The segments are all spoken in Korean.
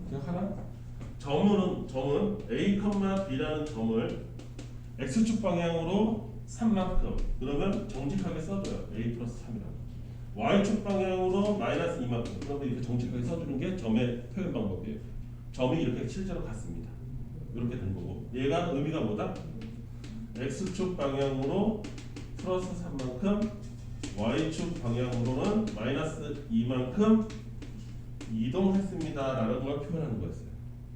기억하나? 점은 A, B라는 점을 X축 방향으로 3만큼 그러면 정직하게 써줘요. A 플러스 3이라고. Y축 방향으로 마이너스 2만큼 그러면 이렇게 정직하게 써주는 게 점의 표현 방법이에요. 점이 이렇게 실제로 같습니다. 이렇게 된 거고 얘가 의미가 뭐다? X축 방향으로 플러스 3만큼 Y축 방향으로는 마이너스 2만큼 이동했습니다 라는 걸 표현하는 거였어요.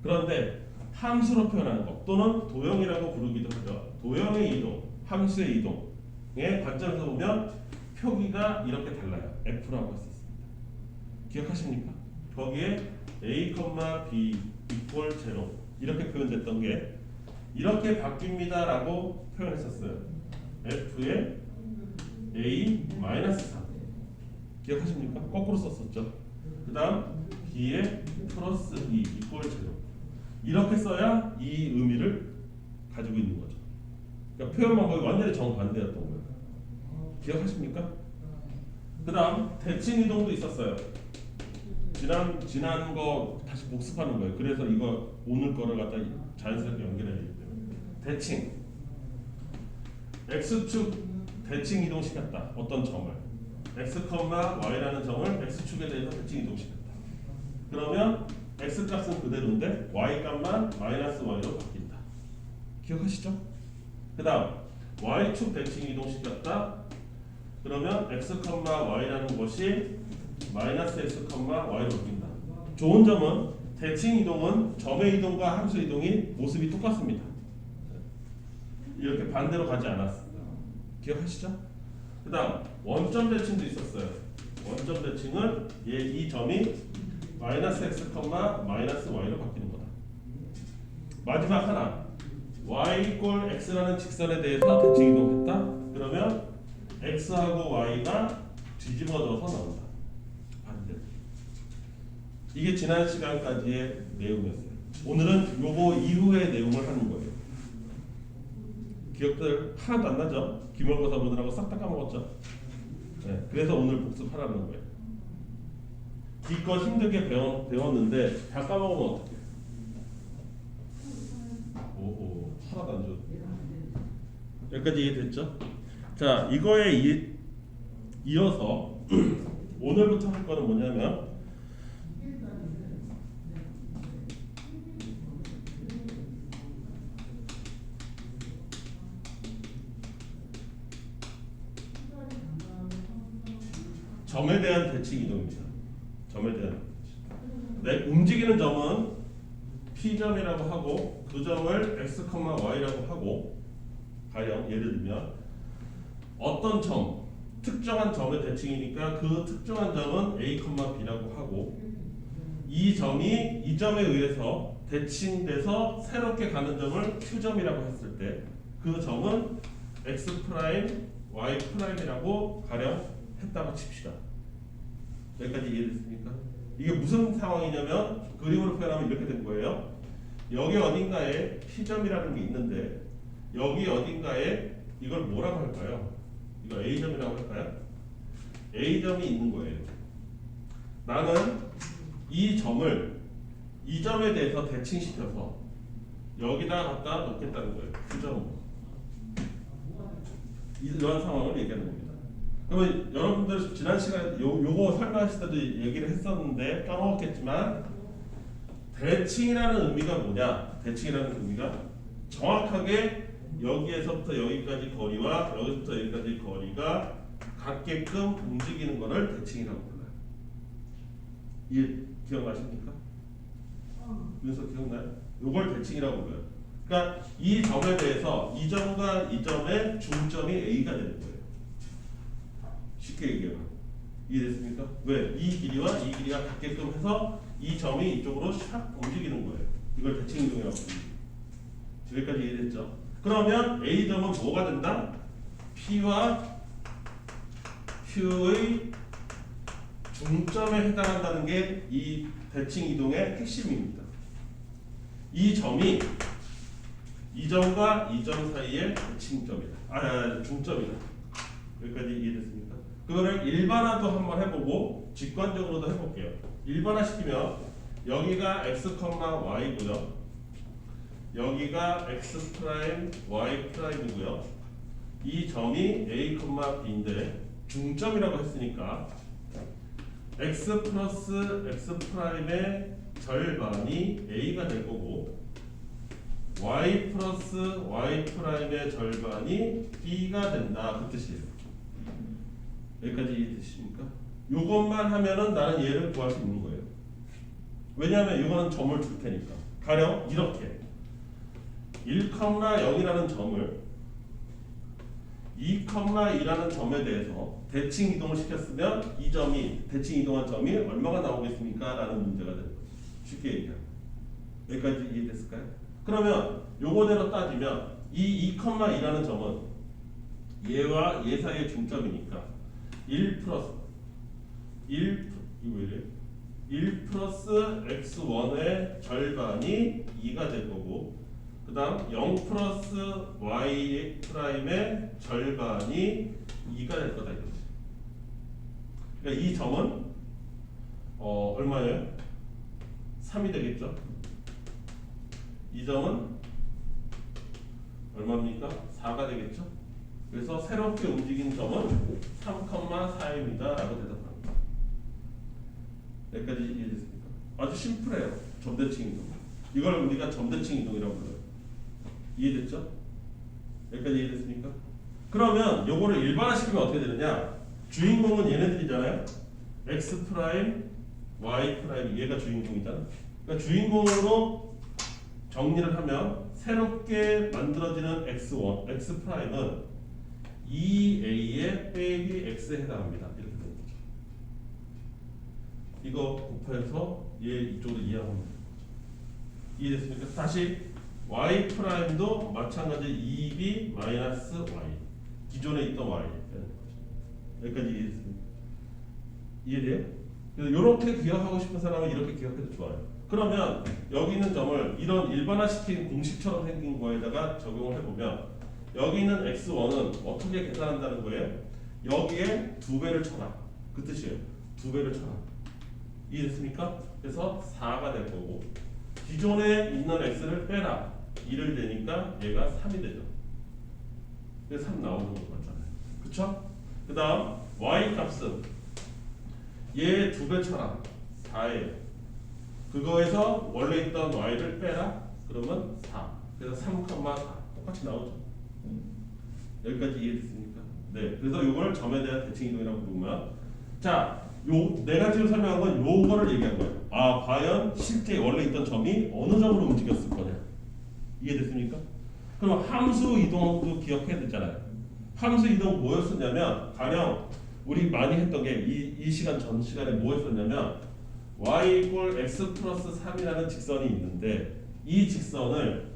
그런데 함수로 표현하는 것 또는 도형이라고 부르기도 하죠. 도형의 이동, 함수의 이동의 관점에서 보면 표기가 이렇게 달라요. F라고 할 수 있습니다. 기억하십니까? 거기에 A, B equal 0 이렇게 표현됐던 게 이렇게 바뀝니다 라고 표현했었어요. F의 A 마이너스 3 기억하십니까? 거꾸로 썼었죠. 그 다음 B의 플러스 2 equal 0 이렇게 써야 이 의미를 가지고 있는 거죠. 그러니까 표현 방법이 완전히 정반대였던 거예요. 기억하십니까? 그 다음 대칭 이동도 있었어요. 지난 거 다시 복습하는 거예요. 그래서 이거 오늘 거를 갖다 자연스럽게 연결해야 되기 때문에 대칭 X축 대칭 이동시켰다. 어떤 점을 X, Y라는 점을 X축에 대해서 대칭 이동시켰다. 그러면 X 값은 그대로인데 Y 값만 마이너스 Y로 바뀐다. 기억하시죠? 그 다음 Y축 대칭 이동시켰다. 그러면 X, Y라는 것이 마이너스 X, Y로 바뀐다. 좋은 점은 대칭 이동은 점의 이동과 함수 이동이 모습이 똑같습니다. 이렇게 반대로 가지 않았습니다. 기억하시죠? 그 다음 원점 대칭도 있었어요. 원점 대칭은 이 점이 마이너스 X, 마이너스 Y로 바뀌는 거다. 마지막 하나 Y 이꼴 X라는 직선에 대해서 대칭 이동했다. 그러면 X하고 Y가 뒤집어져서 나온다. 반대로. 이게 지난 시간까지의 내용이었어요. 오늘은 요거 이후의 내용을 하는 거예요. 기억들 하나도 안 나죠? 기말고사 보느라고 싹 다 까먹었죠? 네, 그래서 오늘 복습하라는 거예요. 기껏 힘들게 배웠는데 다 까먹으면 어떡해? 오호, 하나도 안 줘. 여기까지 이해됐죠? 자, 이거에 이어서 오늘부터 할 거는 뭐냐면 점에 대한 대칭 이동입니다. 점에 대한 움직이는 점은 P점이라고 하고 그 점을 X, Y라고 하고 가령 예를 들면 어떤 점, 특정한 점의 대칭이니까 그 특정한 점은 A, B라고 하고 이 점이 이 점에 의해서 대칭돼서 새롭게 가는 점을 Q점이라고 했을 때 그 점은 X', Y'이라고 가령 했다고 칩시다. 여기까지 이해됐습니까? 이게 무슨 상황이냐면 그림으로 표현하면 이렇게 된 거예요. 여기 어딘가에 P점이라는 게 있는데 여기 어딘가에 이걸 뭐라고 할까요? 이거 A점이라고 할까요? A점이 있는 거예요. 나는 이 점을 이 점에 대해서 대칭시켜서 여기다 갖다 놓겠다는 거예요. Q점으로. 이런 상황을 얘기하는 겁니다. 그러면 여러분들 지난 시간에 요거 설명하실 때도 얘기를 했었는데 까먹었겠지만 대칭이라는 의미가 뭐냐? 대칭이라는 의미가 정확하게 여기에서부터 여기까지 거리와 여기서부터 여기까지 거리가 같게끔 움직이는 것을 대칭이라고 불러요. 이해 기억나십니까? 그래서 기억나요? 요걸 대칭이라고 불러요. 그러니까 이 점에 대해서 이 점과 이 점의 중점이 A가 되는 거예요. 쉽게 얘기하면 이해됐습니까? 왜? 이 길이와 이 길이가 같게끔 해서 이 점이 이쪽으로 샥 움직이는 거예요. 이걸 대칭 이동이라고 합니다. 여기까지 이해됐죠? 그러면 A점은 뭐가 된다? P와 Q의 중점에 해당한다는 게 이 대칭 이동의 핵심입니다. 이 점이 이 점과 이 점 사이의 대칭점이다. 중점이다. 여기까지 이해됐습니까? 그거를 일반화도 한번 해보고 직관적으로도 해볼게요. 일반화 시키면 여기가 x, y고요. 여기가 x 프라임, y 프라임이고요. 이 점이 a, b인데 중점이라고 했으니까 x 플러스 x 프라임의 절반이 a가 될 거고 y 플러스 y 프라임의 절반이 b가 된다 그 뜻이에요. 여기까지 이해되십니까? 요것만 하면은 나는 얘를 구할 수 있는 거예요. 왜냐하면 이거는 점을 줄 테니까. 가령 이렇게 1,0이라는 점을 2,2라는 점에 대해서 대칭 이동을 시켰으면 이 점이 대칭 이동한 점이 얼마가 나오겠습니까? 라는 문제가 되는 거죠. 쉽게 얘기하면. 여기까지 이해됐을까요? 그러면 요거대로 따지면 이 2,2라는 점은 얘와 얘 사이의 중점이니까 1 플러스 1 이거 왜 이래? 1 플러스 x1의 절반이 2가 될 거고 그 다음 0 플러스 y 프라임의 절반이 2가 될 거다 이거지. 그러니까 이 점은 얼마예요? 3이 되겠죠? 이 점은 얼마입니까? 4가 되겠죠? 그래서 새롭게 움직인 점은 3,4입니다 라고 대답합니다. 여기까지 이해됐습니까? 아주 심플해요. 점대칭 이동. 이걸 우리가 점대칭 이동이라고 불러요. 이해됐죠? 여기까지 이해됐습니까? 그러면 요거를 일반화시키면 어떻게 되느냐? 주인공은 얘네들이잖아요. x 프라임, y 프라임 얘가 주인공이잖아. 그러니까 주인공으로 정리를 하면 새롭게 만들어지는 x1, x 프라임은 2a의 빼기 x에 해당합니다. 이렇게 되는 거죠. 이거 곱해서 얘 이쪽으로 이해하면 되는 거죠. 이해됐습니까? 다시 y 프라임도 마찬가지 2b 마이너스 y 기존에 있던 y 되는 거죠. 여기까지 이해됐습니까? 이해돼요? 그래서 이렇게 기억하고 싶은 사람은 이렇게 기억해도 좋아요. 그러면 여기 있는 점을 이런 일반화시킨 공식처럼 생긴 거에다가 적용을 해보면 여기 있는 x1은 어떻게 계산한다는 거예요? 여기에 2배를 쳐라. 그 뜻이에요. 2배를 쳐라. 이해됐습니까? 그래서 4가 될 거고 기존에 있는 x를 빼라. 2를 내니까 얘가 3이 되죠. 그래서 3 나오는 거 맞잖아요. 그쵸? 그 다음 y 값은 얘 2배 쳐라. 4예요. 그거에서 원래 있던 y를 빼라. 그러면 4. 그래서 3,4 똑같이 나오죠. 여기까지 이해됐습니까? 네. 그래서 이걸 점에 대한 대칭 이동이라고 부르면 자, 내가 지금 설명한 건 요거를 얘기한 거예요. 아, 과연 실제 원래 있던 점이 어느 점으로 움직였을 거냐. 이해됐습니까? 그럼 함수 이동도 기억해야 되잖아요. 함수 이동 뭐였었냐면 가령 우리 많이 했던 게 이 시간 전 시간에 뭐였었냐면 y 이퀄 x 플러스 3이라는 직선이 있는데 이 직선을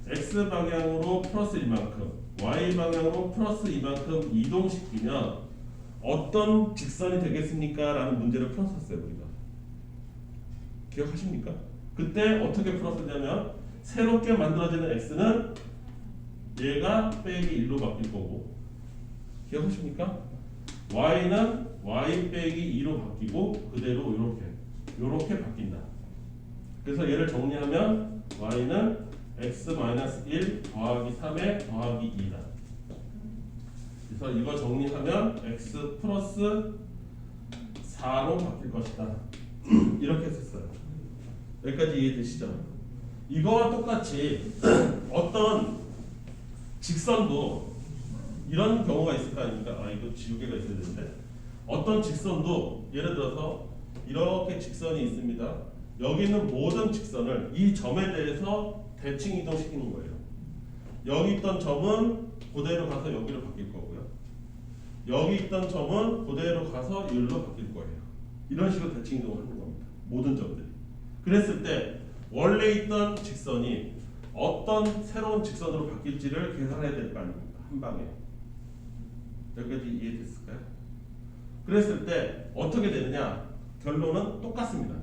x 방향으로 플러스 이만큼 y 방향으로 플러스 이만큼 이동시키면 어떤 직선이 되겠습니까? 라는 문제를 풀었었어요. 우리가 기억하십니까? 그때 어떻게 풀었었냐면 새롭게 만들어지는 x는 얘가 빼기 1로 바뀔 거고 기억하십니까? y는 y 빼기 2로 바뀌고 그대로 이렇게 바뀐다. 그래서 얘를 정리하면 y는 x-1 더하기 3에 더하기 2다. 그래서 이거 정리하면 x 플러스 4로 바뀔 것이다. 이렇게 했었어요. 여기까지 이해되시죠? 이거와 똑같이 어떤 직선도 이런 경우가 있을 거 아닙니까? 아, 이거 지우개가 있어야 되는데 어떤 직선도 예를 들어서 이렇게 직선이 있습니다. 여기 있는 모든 직선을 이 점에 대해서 대칭 이동시키는 거예요. 여기 있던 점은 그대로 가서 여기로 바뀔 거고요. 여기 있던 점은 그대로 가서 여기로 바뀔 거예요. 이런 식으로 대칭 이동을 하는 겁니다. 모든 점들이. 그랬을 때 원래 있던 직선이 어떤 새로운 직선으로 바뀔지를 계산해야 될 거 아닙니까? 한 방에. 여기까지 이해됐을까요? 그랬을 때 어떻게 되느냐? 결론은 똑같습니다.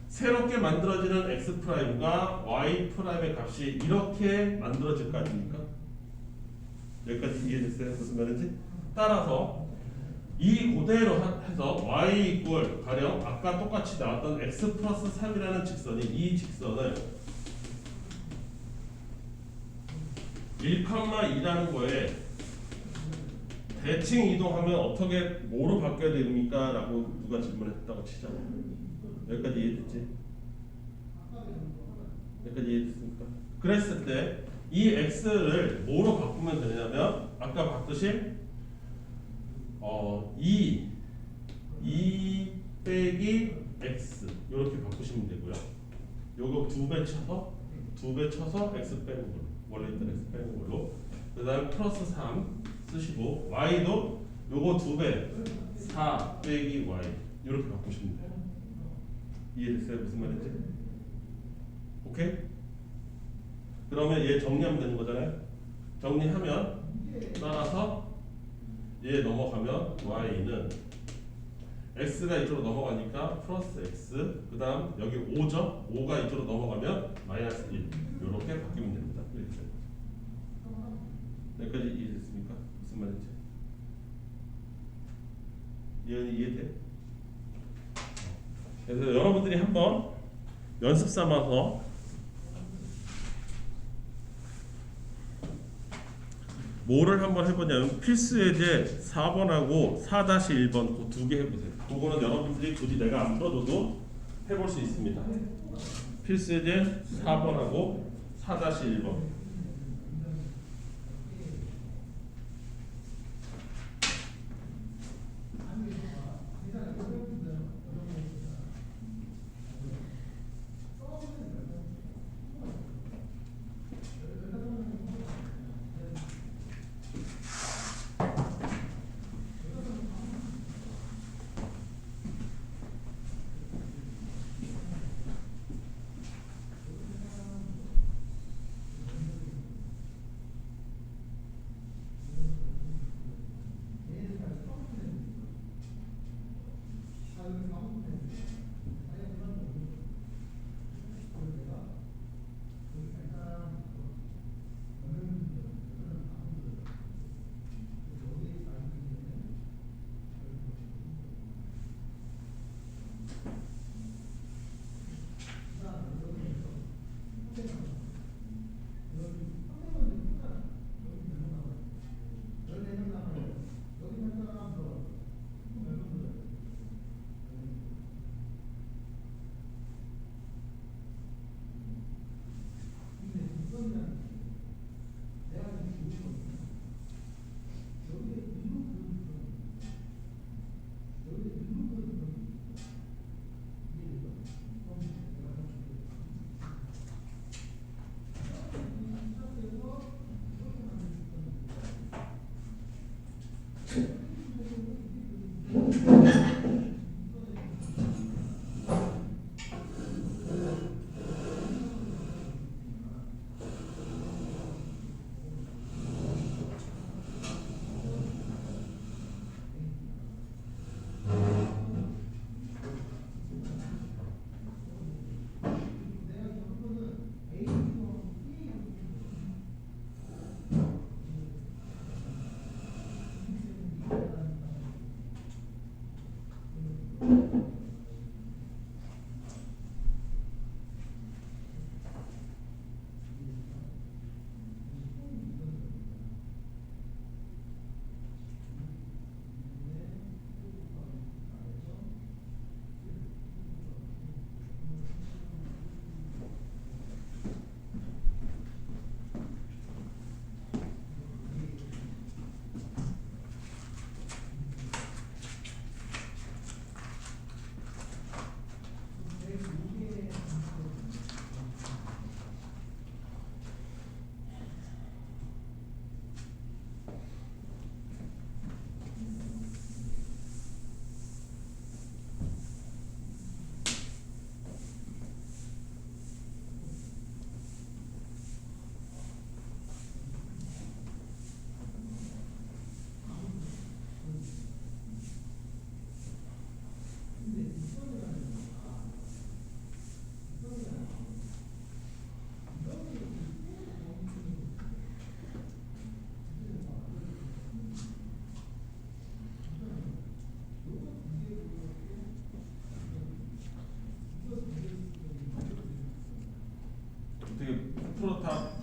새롭게 만들어지는 x''과 y''의 값이 이렇게 만들어질 거 아닙니까? 여기까지 이해됐어요? 무슨 말인지? 따라서 이 그대로 해서 y 이퀄 가령 아까 똑같이 나왔던 x 플러스 3이라는 직선이 이 직선을 1,2라는 거에 대칭 이동하면 어떻게 뭐로 바뀌어야 됩니까? 라고 누가 질문했다고 치잖아. 여기까지 이해됐지? 여기까지 이해됐습니까? 그랬을 때 이 x를 뭐로 바꾸면 되냐면 아까 봤듯이 2 빼기 x 이렇게 바꾸시면 되고요. 요거 2배 쳐서 x 빼는 걸로 원래 있던 x 빼는 걸로 그 다음 플러스 3 쓰시고 y도 요거 2배 4 빼기 y 이렇게 바꾸시면 돼요. 이해됐어요? 무슨 말인지? 오케이? 그러면 얘 정리하면 되는 거잖아요. 정리하면 따라서 얘 넘어가면 y는 x가 이쪽으로 넘어가니까 플러스 x 그 다음 여기 5죠? 5가 이쪽으로 넘어가면 마이너스 1 이렇게 바뀌면 됩니다. 이렇게 되는 거죠. 여기까지 이해됐습니까? 무슨 말인지? 이해돼? 그래서 여러분들이 한번 연습 삼아서 뭐를 한번 해보냐면 필수 예제 4번하고 4-1번 그 두 개 해보세요. 그거는 여러분들이 굳이 내가 안 풀어줘도 해볼 수 있습니다. 필수 예제 4번하고 4-1번.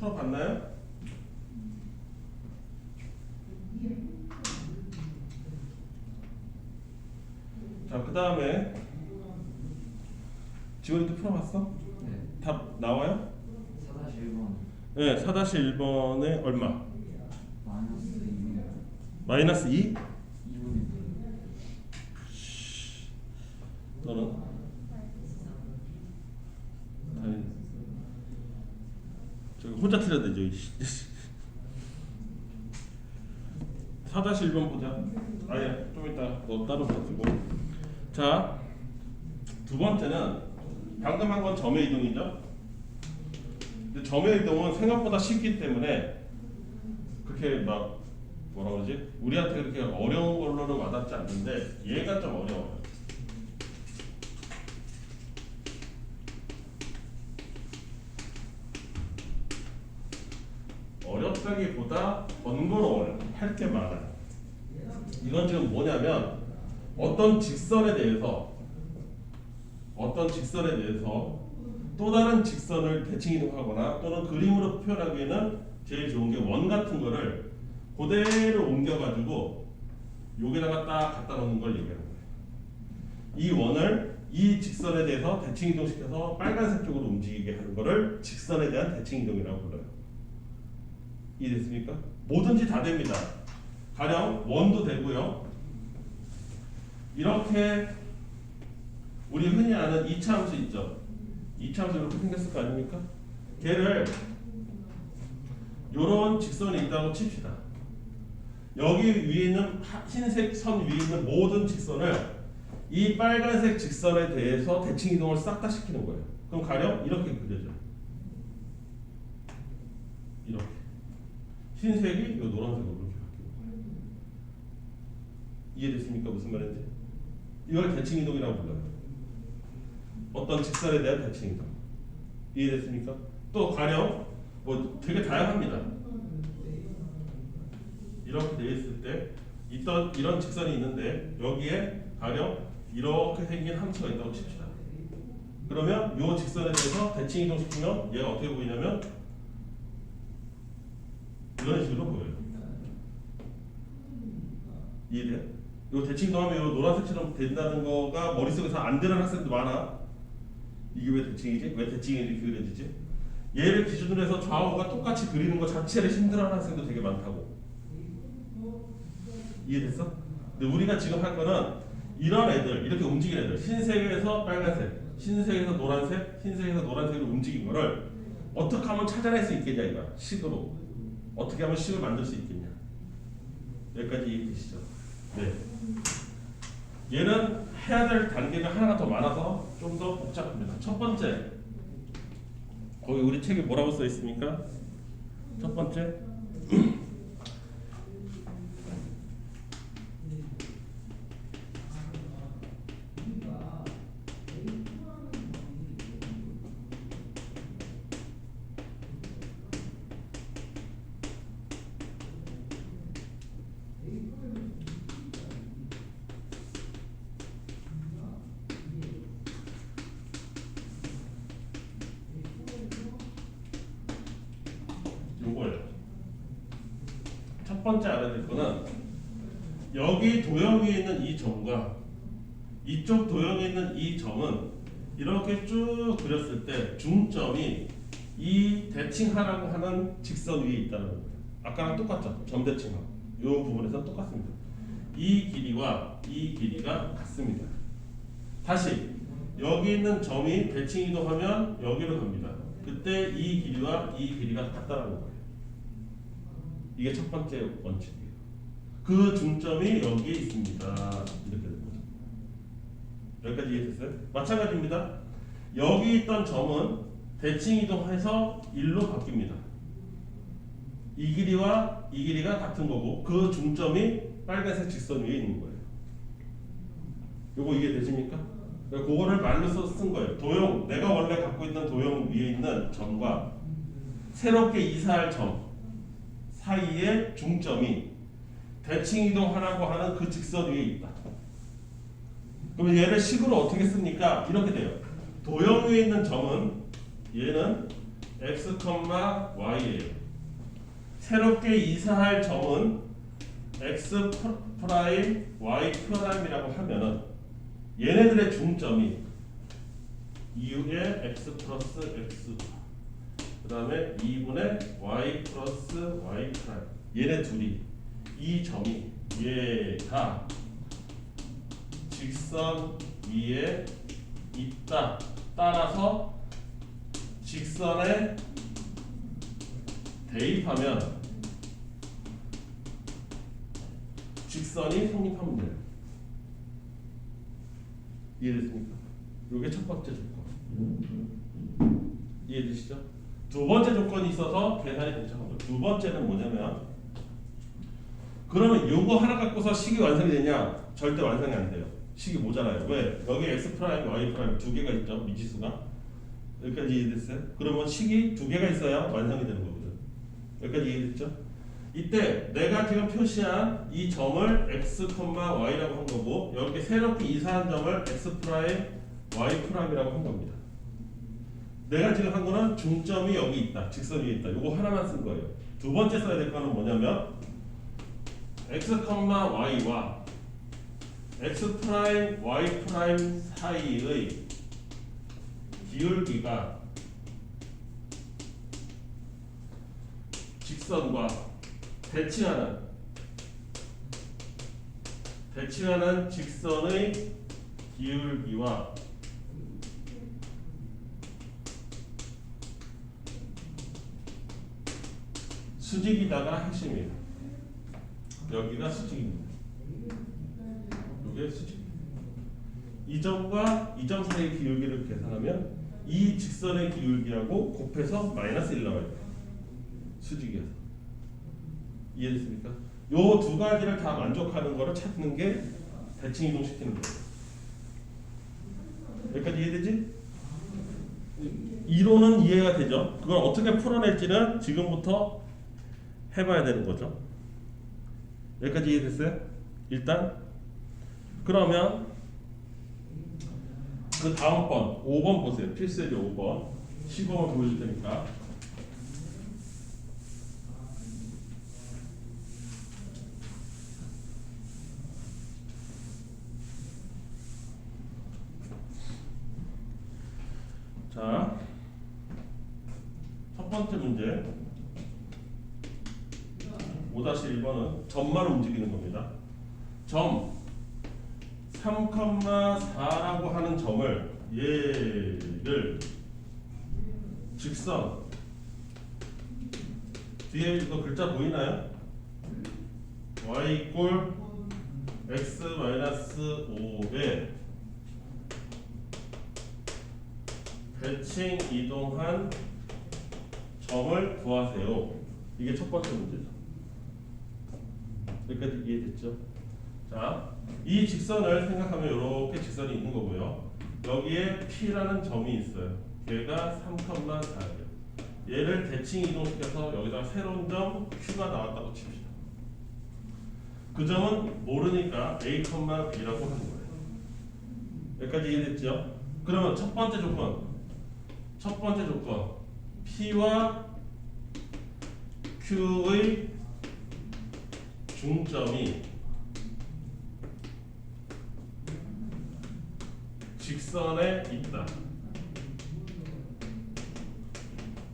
풀어봤나요? 자, 그 다음에 지원이도 풀어봤어? 네. 답 나와요? 4-1번 네, 4-1번에 얼마? 마이너스 2. 마이너스 2? 2분의 너는? 아니, 저기 혼자 틀려야 되죠. 4-1번 보자. 아니야, 좀 이따 너 따로 봐주고. 자, 두 번째는 방금 한 건 점의 이동이죠. 근데 점의 이동은 생각보다 쉽기 때문에 그렇게 막 뭐라 그러지? 우리한테 그렇게 어려운 걸로는 와닿지 않는데 얘가 좀 어려워요. 어렵다기보다 번거로워요. 할 게 많아요. 이건 지금 뭐냐면 어떤 직선에 대해서 또 다른 직선을 대칭 이동하거나 또는 그림으로 표현하기에는 제일 좋은 게 원 같은 거를 그대로 옮겨가지고 여기다가 딱 갖다 놓는 걸 얘기하는 거예요. 이 원을 이 직선에 대해서 대칭 이동시켜서 빨간색 쪽으로 움직이게 하는 거를 직선에 대한 대칭 이동이라고 불러요. 이해됐습니까? 뭐든지 다 됩니다. 가령 원도 되고요. 이렇게 우리 흔히 아는 이차함수 있죠. 이차함수 이렇게 생겼을 거 아닙니까? 걔를 요런 직선이 있다고 칩시다. 여기 위에 있는 흰색 선 위에 있는 모든 직선을 이 빨간색 직선에 대해서 대칭 이동을 싹 다 시키는 거예요. 그럼 가령 이렇게 그려져. 이렇게. 흰색이 이 노란색으로 이렇게 바뀌는 거예요. 이해됐습니까? 무슨 말인지? 이걸 대칭 이동이라고 불러요. 어떤 직선에 대한 대칭 이동. 이해됐습니까? 또 가령 뭐 되게 다양합니다. 이렇게 되어 있을 때 이런 직선이 있는데 여기에 가령 이렇게 생긴 함수가 있다고 칩시다. 그러면 이 직선에 대해서 대칭 이동시키면 얘가 어떻게 보이냐면 이런 식으로 보여요. 이해돼요? 이 대칭 이동하면 이 노란색처럼 된다는 거가 머릿속에서 안 되는 학생도 많아. 이게 왜 대칭이지? 왜 대칭이 이렇게 그려지지? 얘를 기준으로 해서 좌우가 똑같이 그리는 것 자체를 힘들어하는 학생도 되게 많다고. 이해됐어? 근데 우리가 지금 할 거는 이런 애들, 이렇게 움직이는 애들, 흰색에서 빨간색, 흰색에서 노란색, 흰색에서 노란색으로 움직인 거를 어떻게 하면 찾아낼 수 있겠냐 이거야. 식으로. 어떻게 하면 식을 만들 수 있겠냐. 여기까지 이해되시죠? 네. 얘는 해야 될 단계가 하나가 더 많아서 좀 더 복잡합니다. 첫 번째, 거기 우리 책에 뭐라고 써 있습니까? 첫 번째, 요거예요. 첫 번째 알아야 될 거는 여기 도형 위에 있는 이 점과 이쪽 도형에 있는 이 점은 이렇게 쭉 그렸을 때 중점이 이 대칭하라고 하는 직선 위에 있다는 거예요. 아까랑 똑같죠? 점 대칭하고 이 부분에서는 똑같습니다. 이 길이와 이 길이가 같습니다. 다시 여기 있는 점이 대칭 이동하면 여기로 갑니다. 그때 이 길이와 이 길이가 같다라는 거예요. 이게 첫 번째 원칙이에요. 그 중점이 여기에 있습니다. 이렇게 되는 거죠. 여기까지 이해됐어요? 마찬가지입니다. 여기 있던 점은 대칭 이동해서 1로 바뀝니다. 이 길이와 이 길이가 같은 거고 그 중점이 빨간색 직선 위에 있는 거예요. 요거 이해되십니까? 그거를 말로 쓴 거예요. 도형, 내가 원래 갖고 있는 도형 위에 있는 점과 새롭게 이사할 점 사이의 중점이 대칭 이동하라고 하는 그 직선 위에 있다. 그러면 얘를 식으로 어떻게 씁니까? 이렇게 돼요. 도형 위에 있는 점은 얘는 x, y예요. 새롭게 이사할 점은 x 프라임, y 프라임이라고 하면은 얘네들의 중점이 2의 x 플러스 x, 그 다음에 2분의 y 플러스 y 프라임. 얘네 둘이 이 점이 얘가 직선 위에 있다. 따라서 직선에 대입하면 직선이 성립하면 돼요. 이해됐습니까? 이게 첫 번째 조건. 이해되시죠? 두 번째 조건이 있어서 계산이 괜찮은 거예요. 두 번째는 뭐냐면, 그러면 요거 하나 갖고서 식이 완성이 되냐? 절대 완성이 안 돼요. 식이 모자라요. 왜? 여기 x 프라임, y 프라임 두 개가 있죠. 미지수가. 여기까지 이해됐어요? 그러면 식이 두 개가 있어야 완성이 되는 거거든. 여기까지 이해됐죠? 이때 내가 지금 표시한 이 점을 x, y라고 한 거고, 여기 새롭게 이사한 점을 x 프라임, y 프라임이라고 한 겁니다. 내가 지금 한 거는 중점이 여기 있다. 직선 위에 있다. 요거 하나만 쓴 거예요. 두 번째 써야 될 거는 뭐냐면 x, y와 x 프라임, y 프라임 사이의 기울기가 직선과 대칭하는 직선의 기울기와 수직이다가 핵심이에요. 여기가 수직입니다. 이게 수직. 이 점과 이 점 사이의 기울기를 계산하면 이 직선의 기울기하고 곱해서 마이너스 1 나와요. 수직이어서. 이해됐습니까? 요 두 가지를 다 만족하는 거를 찾는 게 대칭 이동시키는 거예요. 여기까지 이해되지? 이론은 이해가 되죠? 그걸 어떻게 풀어낼지는 지금부터 해봐야 되는 거죠. 여기까지 이해됐어요? 일단 그러면 그 다음 번 5번 보세요. 필수예제 5번 시범을 보여줄 테니까. 자, 첫 번째 문제 5-1번은 점만 움직이는 겁니다. 점 3,4라고 하는 점을 얘를 직선 뒤에 이거 글자 보이나요? y 이꼴 x 마이너스 5에 대칭 이동한 점을 구하세요. 이게 첫 번째 문제죠. 여기까지 이해됐죠? 자, 이 직선을 생각하면 이렇게 직선이 있는 거고요. 여기에 P라는 점이 있어요. 얘가 3,4예요. 얘를 대칭 이동시켜서 여기다 새로운 점 Q가 나왔다고 칩시다. 그 점은 모르니까 A, B라고 하는 거예요. 여기까지 이해됐죠? 그러면 첫 번째 조건 P와 Q의 중점이 직선에 있다.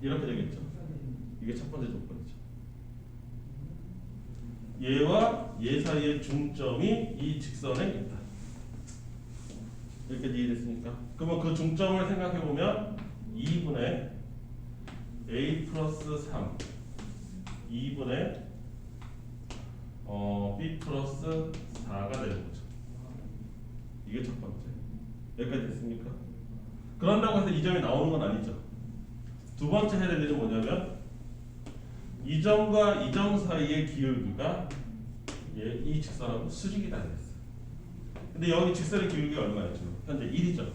이렇게 되겠죠. 이게 첫 번째 조건이죠. 얘와 얘 사이의 중점이 이 직선에 있다. 이렇게 이해됐습니까? 그러면 그 중점을 생각해 보면 2분의 a 플러스 3 2분의 b 플러스 4가 되는 거죠. 이게 첫 번째. 여기까지 됐습니까? 그런다고 해서 이 점이 나오는 건 아니죠. 두 번째 해야 될 일은 뭐냐면 이 점과 이 점 사이의 기울기가 이 직선하고 수직이다 그랬어요. 근데 여기 직선의 기울기가 얼마였죠? 현재 1이죠.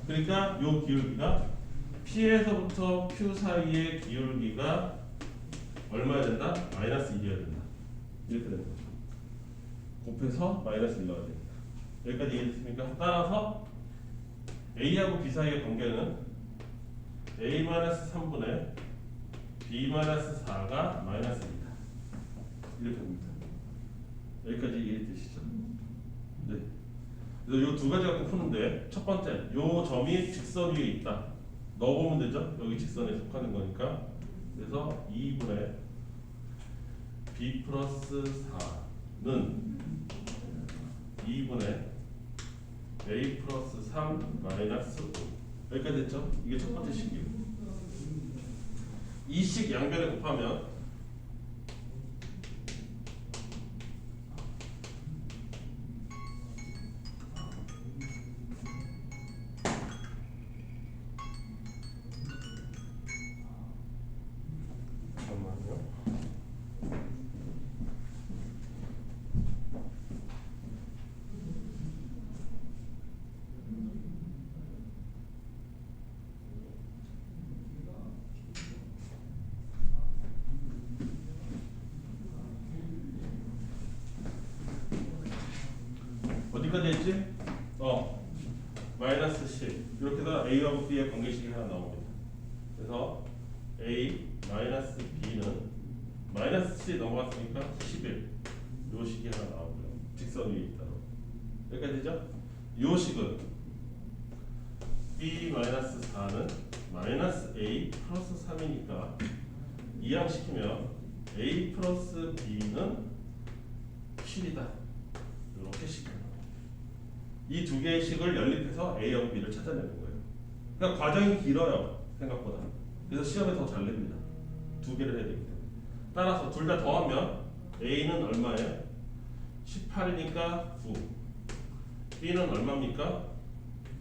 그러니까 이 기울기가 P에서부터 Q 사이의 기울기가 얼마야 된다? 마이너스 1이어야 된다. 이렇게 되는 거죠. 곱해서 마이너스 1 넣어야 됩니다. 여기까지 이해됐습니까? 따라서 A하고 B 사이의 관계는 A-3분의 b-4가 마이너스 2다. 이렇게 됩니다. 여기까지 이해되시죠? 네. 그래서 이 두 가지 갖고 푸는데 첫 번째, 요 점이 직선 위에 있다. 넣어보면 되죠? 여기 직선에 속하는 거니까. 그래서 2분의 b 플러스 4는 2분의 a 플러스 3 마이너스 5. 여기까지 됐죠? 이게 첫 번째 식이에요. 이 식 양변에 곱하면 잠깐만요. 어디까지 했지? 마이너스 10 이렇게 해서 A하고 B의 관계식이 하나 나옵니다. 그래서 A 마이너스 B는 마이너스 7 넘어갔으니까 11 요 식이 하나 나오고요. 직선 위에 있다로 여기까지 되죠? 요 식은 B 마이너스 4는 마이너스 A 플러스 3이니까 이항시키면 A 플러스 B는 7이다. 이렇게 식입니다. 이 두 개의 식을 연립해서 A하고 B를 찾아내는 거예요. 그러니까 과정이 길어요. 생각보다. 그래서 시험에 더 잘 냅니다. 두 개를 해야 되기 때문에. 따라서 둘 다 더하면 A는 얼마예요? 18이니까 9. B는 얼마입니까?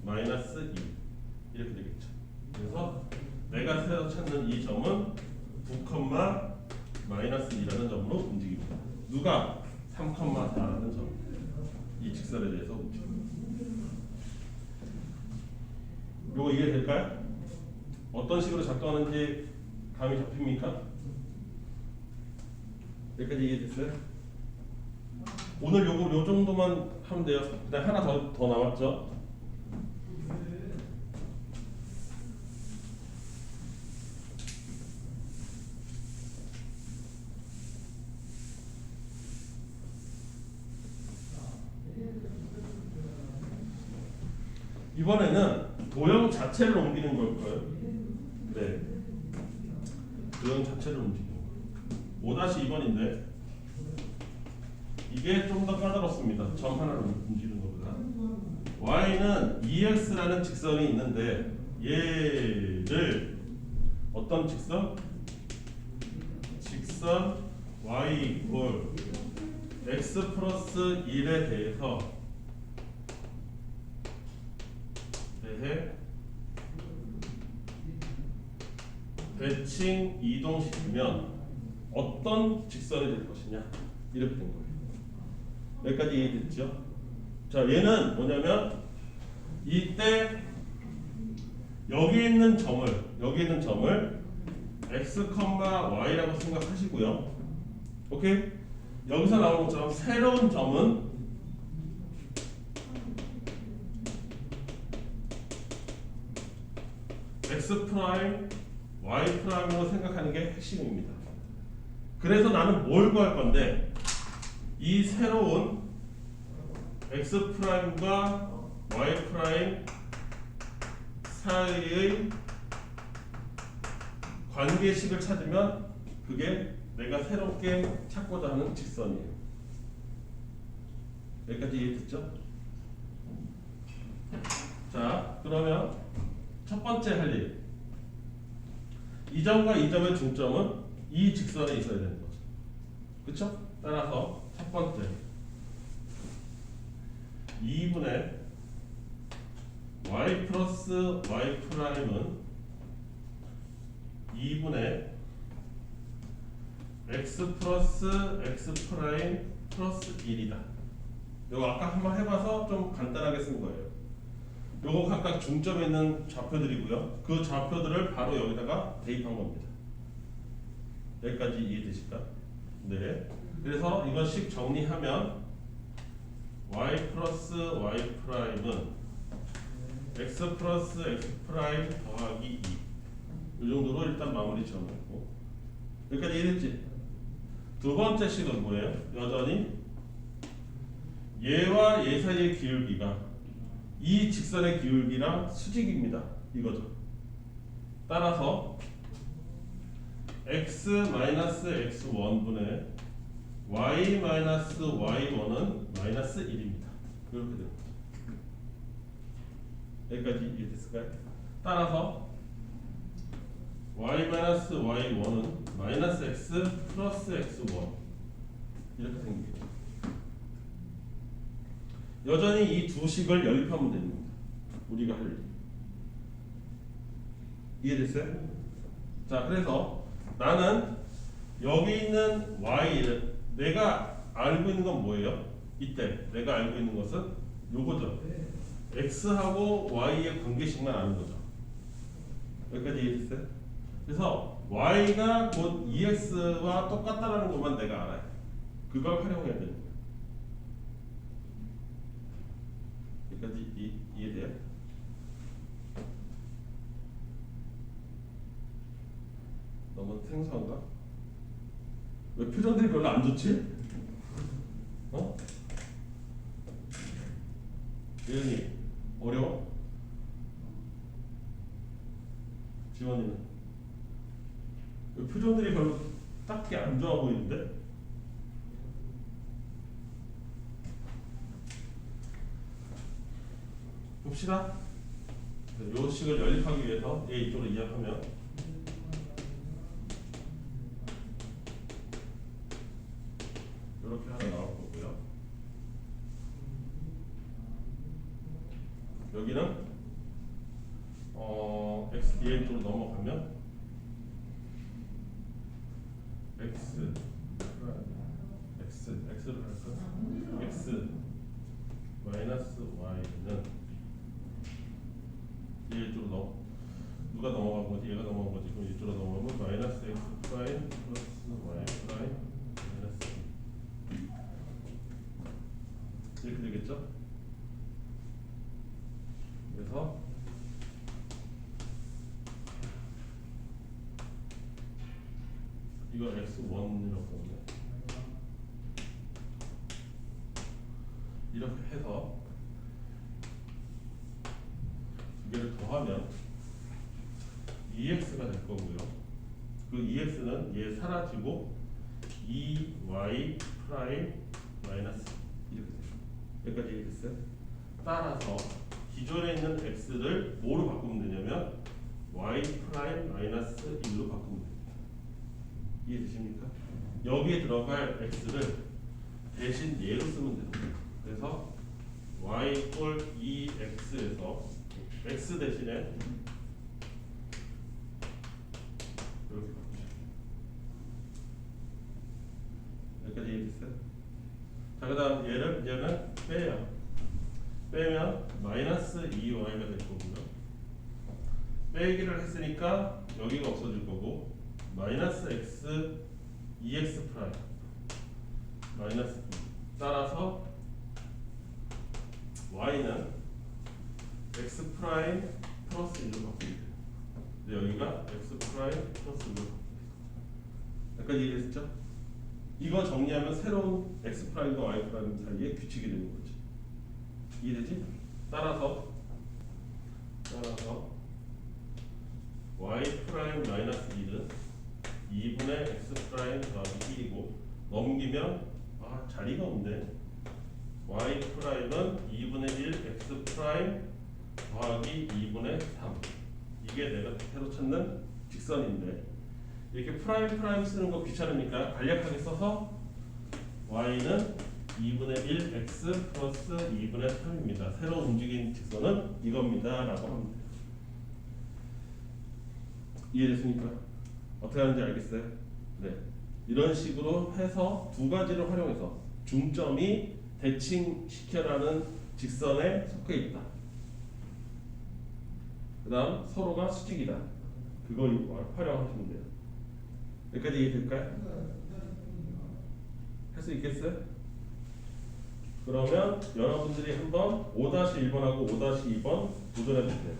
마이너스 2. 이렇게 되겠죠. 그래서 내가 새로 찾는 이 점은 9, 마이너스 2라는 점으로 움직입니다. 누가? 3,4라는 점. 이 직선에 대해서 움직입니다. 요거 이해될까요? 어떤 식으로 작동하는지 감이 잡힙니까? 여기까지 이해됐어요? 오늘 요 정도만 하면 돼요. 그다음 하나 더 남았죠? 이번에는 도형 자체를 옮기는 걸 거예요. 네. 도형 자체를 옮기는 거. 5-2번인데 이게 좀 더 까다롭습니다. 점 하나를 움직이는 것보다. y는 2x라는 직선이 있는데 얘를 어떤 직선? 직선 y 이퀄 x 플러스 1에 대해 대칭 이동시키면 어떤 직선이 될 것이냐 이렇게 된 거예요. 여기까지 이해됐죠? 자, 얘는 뭐냐면 이때 여기 있는 점을 x, y라고 생각하시고요. 오케이? 여기서 나오는 것처럼 새로운 점은 x 프라임, y 프라임으로 생각하는 게 핵심입니다. 그래서 나는 뭘 구할 건데 이 새로운 x 프라임과 y 프라임 사이의 관계식을 찾으면 그게 내가 새롭게 찾고자 하는 직선이에요. 여기까지 이해됐죠? 자, 그러면 첫 번째 할 일. 이 점과 이 점의 중점은 이 직선에 있어야 되는 거죠. 그렇죠? 따라서 첫 번째 2분의 y 플러스 y 프라임은 2분의 x 플러스 x 프라임 플러스 1이다. 이거 아까 한번 해봐서 좀 간단하게 쓴 거예요. 요거 각각 중점에 있는 좌표들이고요. 그 좌표들을 바로 여기다가 대입한 겁니다. 여기까지 이해되실까? 네. 그래서 이것씩 정리하면 y 플러스 y 프라임은 x 플러스 x 프라임 더하기 2. 이 정도로 일단 마무리 지어놓고 여기까지 이해됐지? 두 번째 식은 뭐예요? 여전히 얘와 얘 사이의 기울기가 이 직선의 기울기랑 수직입니다. 이거죠. 따라서 x-x1분의 y-y1은 마이너스 1입니다. 이렇게 됩니다. 여기까지 이해됐을까요? 따라서 y-y1은 마이너스 x 플러스 x1 이렇게 생기겠죠. 여전히 이 두 식을 연립하면 됩니다. 우리가 할 일. 이해됐어요? 자, 그래서 나는 여기 있는 y를 내가 알고 있는 건 뭐예요? 이때 내가 알고 있는 것은 요거죠. x하고 y의 관계식만 아는 거죠. 여기까지 이해됐어요? 그래서 y가 곧 ex와 똑같다라는 것만 내가 알아요. 그걸 활용해야 됩니다. 여기까지 이해돼요? 너무 생소한가? 왜 표정들이 별로 안 좋지? 어? 예은이 어려워? 지원이는? 왜 표정들이 별로 딱히 안 좋아 보이는데? 봅시다. 요 식을 연립하기 위해서 얘 이쪽으로 이약하면 이렇게 하나 나올 거고요. 여기는 x dl 쪽으로 넘어가면 x를 할까? x 마이너스 y는 얘 쪽으로 누가 넘어간 거지? 얘가 넘어간 거지. 그럼 이쪽으로 넘어가면 마이너스 x 프라임 플러스 y 프라임 마이너스 이렇게 되겠죠? 그래서 이거 x1이라고 보면 이렇게 해서 두 개를 더하면 EX가 될 거고요. 그 EX는 얘 사라지고 2y 프라임 마이너스 이렇게 돼요. 여기까지 이해됐어요? 따라서 기존에 있는 x를 뭐로 바꾸면 되냐면 y 프라임 마이너스 1로 바꾸면 됩니다. 이해되십니까? 여기에 들어갈 x를 대신 얘로 쓰면 됩니다. 그래서 y 이꼴 2x에서 x 대신에 이렇게 바꾸죠. 여기까지 이해됐어요? 자, 그 다음 얘는 빼요. 빼면 마이너스 2y가 될 거고요. 빼기를 했으니까 여기가 없어질 거고 마이너스 x 2x 프라임 마이너스 2 따라서 y는 x 프라임 플러스 1로 바뀌게 돼요. 근데 여기가 x 프라임 플러스 1로 바뀌게 돼요. 여기까지 이해됐죠? 이거 정리하면 새로운 x 프라임과 y 프라임 사이에 규칙이 되는 거지. 이해되지? 따라서 y 프라임 마이너스 1은 2분의 x 프라임 더하기 1이고 넘기면 자리가 없네. y 프라임은 2분의 1 x 프라임 더하기 2분의 3 이게 내가 새로 찾는 직선인데 이렇게 프라임 쓰는 거 귀찮으니까 간략하게 써서 y는 2분의 1 x 플러스 2분의 3입니다. 새로 움직인 직선은 이겁니다 라고 하면 돼요. 이해됐습니까? 어떻게 하는지 알겠어요? 네, 이런 식으로 해서 두 가지를 활용해서 중점이 대칭시켜라는 직선에 속해 있다. 그 다음 서로가 수직이다. 그걸 활용하시면 돼요. 여기까지 이해될까요? 할 수 있겠어요? 그러면 여러분들이 한번 5-1번하고 5-2번 도전해 보세요.